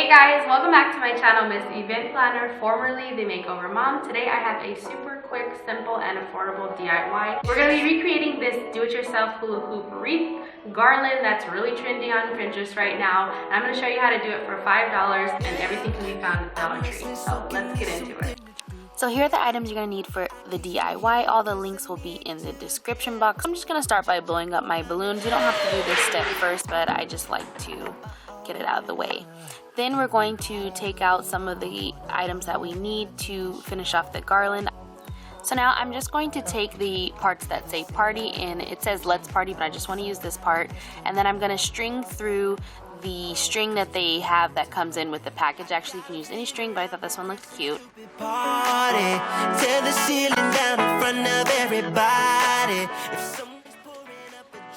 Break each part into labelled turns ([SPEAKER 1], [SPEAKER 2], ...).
[SPEAKER 1] Hey guys, welcome back to my channel, Miss Event Planner, formerly the Makeover Mom. Today I have a super quick, simple, and affordable DIY. We're going to be recreating this do-it-yourself hula hoop wreath garland that's really trendy on Pinterest right now. And I'm going to show you how to do it for $5, and everything can be found at Dollar Tree. So let's get into it.
[SPEAKER 2] So here are the items you're going to need for the DIY. All the links will be in the description box. I'm just going to start by blowing up my balloons. You don't have to do this step first, but I just like to get it out of the way. Then we're going to take out some of the items that we need to finish off the garland. So now I'm just going to take the parts that say party, and it says let's party, but I just want to use this part. And then I'm going to string through the string that they have that comes in with the package. Actually, you can use any string, but I thought this one looked cute.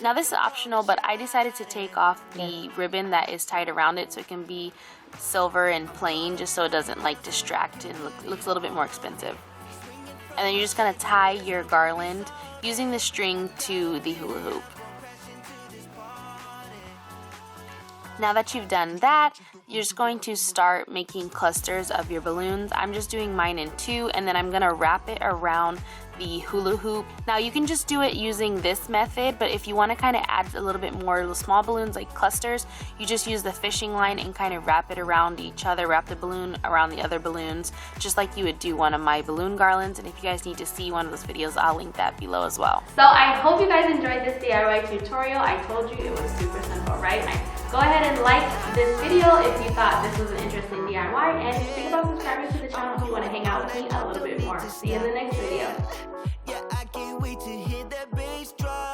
[SPEAKER 2] Now this is optional, but I decided to take off the ribbon that is tied around it so it can be silver and plain, just so it doesn't like distract and looks a little bit more expensive. And then you're just going to tie your garland using the string to the hula hoop. Now that you've done that, you're just going to start making clusters of your balloons. I'm just doing mine in 2, and then I'm going to wrap it around the hula hoop. Now you can just do it using this method, but if you want to kind of add a little bit more small balloons like clusters, you just use the fishing line and kind of wrap it around each other, wrap the balloon around the other balloons, just like you would do one of my balloon garlands. And if you guys need to see one of those videos, I'll link that below as well.
[SPEAKER 1] So I hope you guys enjoyed this DIY tutorial. I told you it was super simple, right? Go ahead and like this video if you thought this was an interesting DIY, and think about subscribing to the channel if you want to hang out with me a little bit more. See you in the next video.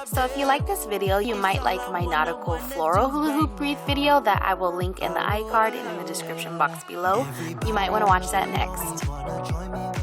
[SPEAKER 2] So if you like this video, you might like my nautical floral hula hoop wreath video that I will link in the iCard and in the description box below. You might want to watch that next.